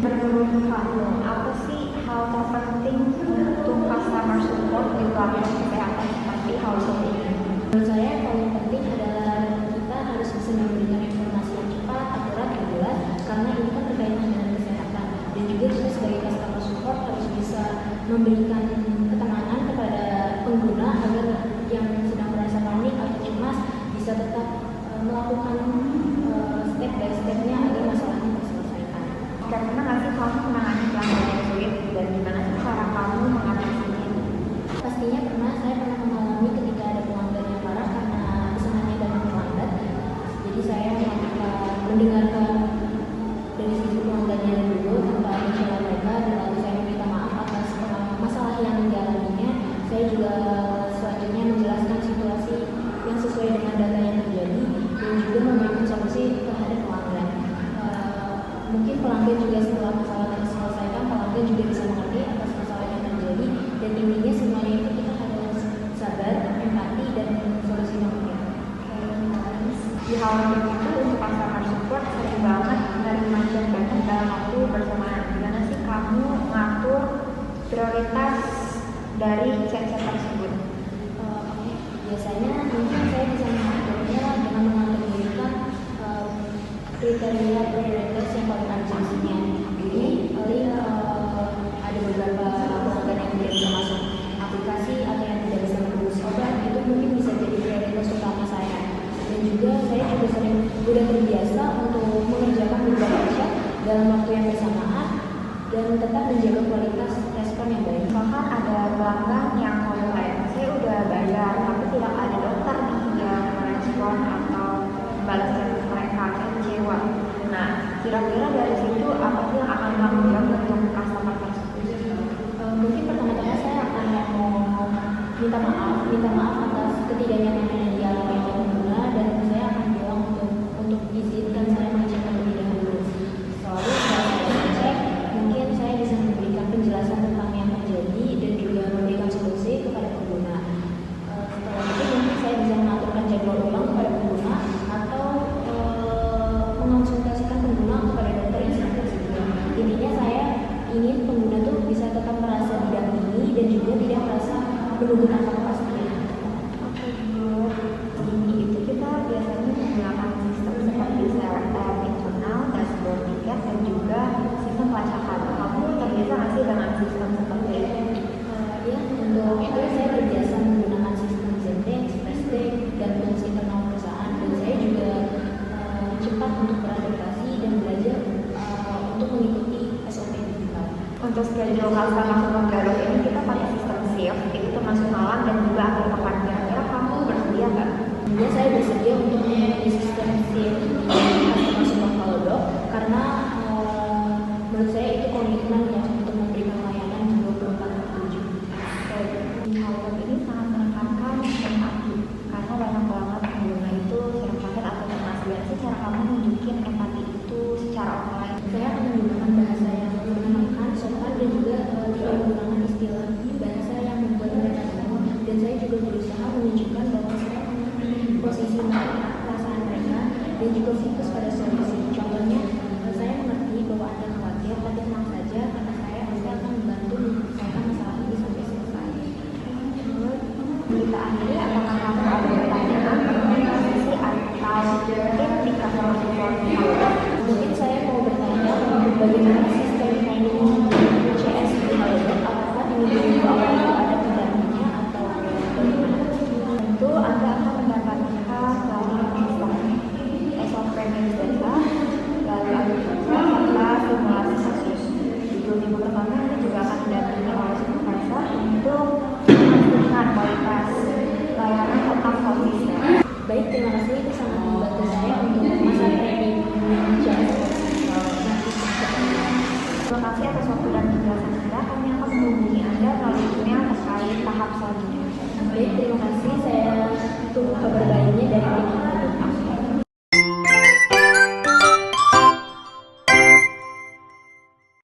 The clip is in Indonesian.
Menurut kamu, apa sih hal terpenting untuk customer support di pelayanan kesehatan seperti hal ini? Menurut saya paling penting adalah kita harus bisa memberikan informasi yang cepat, akurat, dan jelas karena ini kan berkaitan dengan kesehatan. Dan juga kita sebagai customer support harus bisa memberikan ketenangan kepada pengguna agar yang sedang merasa panik atau cemas bisa tetap melakukan step by step-nya agar masalahnya terselesaikan. Karena nggak sih kamu menangani pelanggan yang sulit dan gimana sih cara kamu mengatasinya? Pastinya saya pernah mengalami ketika ada pelanggan yang marah karena pesanannya datang terlambat. Jadi saya mendengarkan dari sisi pelanggannya dulu tanpa mencela mereka dan lalu saya meminta maaf atas masalah yang dialaminya. Saya juga selanjutnya menjelaskan situasi yang sesuai dengan data yang terjadi dan juga memberikan solusi terhadap pelanggan. Mungkin pelanggan juga setelah masalah terselesaikan, pelanggan juga bisa mengerti atas masalah yang terjadi dan intinya semuanya itu kita harus sabar, empati dan solusi yang Di hal itu untuk customer support sering banget menerima chat dalam waktu bersamaan. Gimana sih kamu mengatur prioritas dari chat-chat tersebut? Biasanya mungkin saya bisa mengaturnya dengan mengaturkan kriteria prioritas yang paling urgensinya. Jadi paling ada beberapa pelanggan yang tidak bisa masuk aplikasi atau yang tidak bisa menembus obat, itu mungkin bisa jadi prioritas utama saya. Dan juga saya juga sering sudah terbiasa untuk mengerjakan beberapa chat dalam waktu yang bersamaan dan tetap menjaga kualitas respon yang baik. Bahkan ada pelanggan yang komplain, saya udah bayar tapi tidak ada dokter nih yang merespon atau membalas chat mereka, kecewa. Nah, kira-kira dari situ apa sih yang akan kamu bilang untuk customer tersebut? Mungkin pertama-tama saya akan mau minta maaf atas ketidaknyamanan yang dialami oleh pengguna dan saya akan bilang untuk izinkan saya mengecek terlebih dahulu. Lalu setelah saya mengecek, mungkin saya bisa memberikan penjelasan tentang yang terjadi dan juga memberikan solusi kepada pengguna. Setelah itu mungkin saya bisa mengaturkan jadwal ulang kepada pengguna atau mengonsultasikan pengguna kepada dokter yang sudah tersedia. Intinya saya ingin pengguna tuh bisa tetap merasa didampingi dan juga tidak merasa menunggu tanpa kepastian. Oke, Bu. Ini itu kita biasanya menggunakan sistem seperti CRM internal, dashboard tiket, dan juga sistem pelacakan. Kamu terbiasa nggak sih dengan sistem seperti itu? Ya, untuk itu saya terbiasa menggunakan sistem Zendesk, Expressdesk, dan tools internal perusahaan. Dan saya juga cepat untuk beradaptasi dan belajar untuk mengikuti SOP digital. Untuk schedule customer support Garut ini kita pakai sistem shift, itu termasuk malam dan juga akhir pekan. Kira-kira kamu bersedia nggak? Ya, saya bersedia untuk mengikuti sistem shift di customer support Halodoc karena menurut saya itu komitmen ya untuk memberikan layanan 24/7. Di Halodoc ini sangat menekankan empati karena banyak banget pengguna itu sering sakit atau cemas. Gimana sih cara kamu nunjukin empati itu secara online? Saya akan menggunakan bahasa yang menenangkan, sopan dan juga tidak menggunakan istilah bahasa yang membuat mereka tenang. Dan saya juga berusaha menunjukkan bahwa saya mengerti posisi mereka, perasaan mereka, dan juga fokus pada solusi. Contohnya, saya mengerti bahwa Anda khawatir, tapi tenang saja karena saya pasti akan membantu menyelesaikan masalah ini sampai selesai. Kita akhiri, apakah kamu ada pertanyaan mengenai sisi atau mungkin di customer support? Mungkin saya mau bertanya bagaimana sistem training CS di Halodoc, apakah ini juga ada pendampingnya atau bagaimana? Tentu Anda akan mendapatkan dari sistem SOP Manage Data, lalu ada serta simulasi kasus. Di 2 minggu pertama Anda juga akan didampingi oleh supervisor untuk memastikan kualitas layanan tetap konsisten. Baik, terima kasih. Itu sangat membantu saya untuk masa training CS. Terima kasih atas waktu dan penjelasan Anda. Kami akan menghubungi Anda melalui email terkait tahap selanjutnya. Baik, terima kasih. Saya tunggu kabar baiknya dari tim.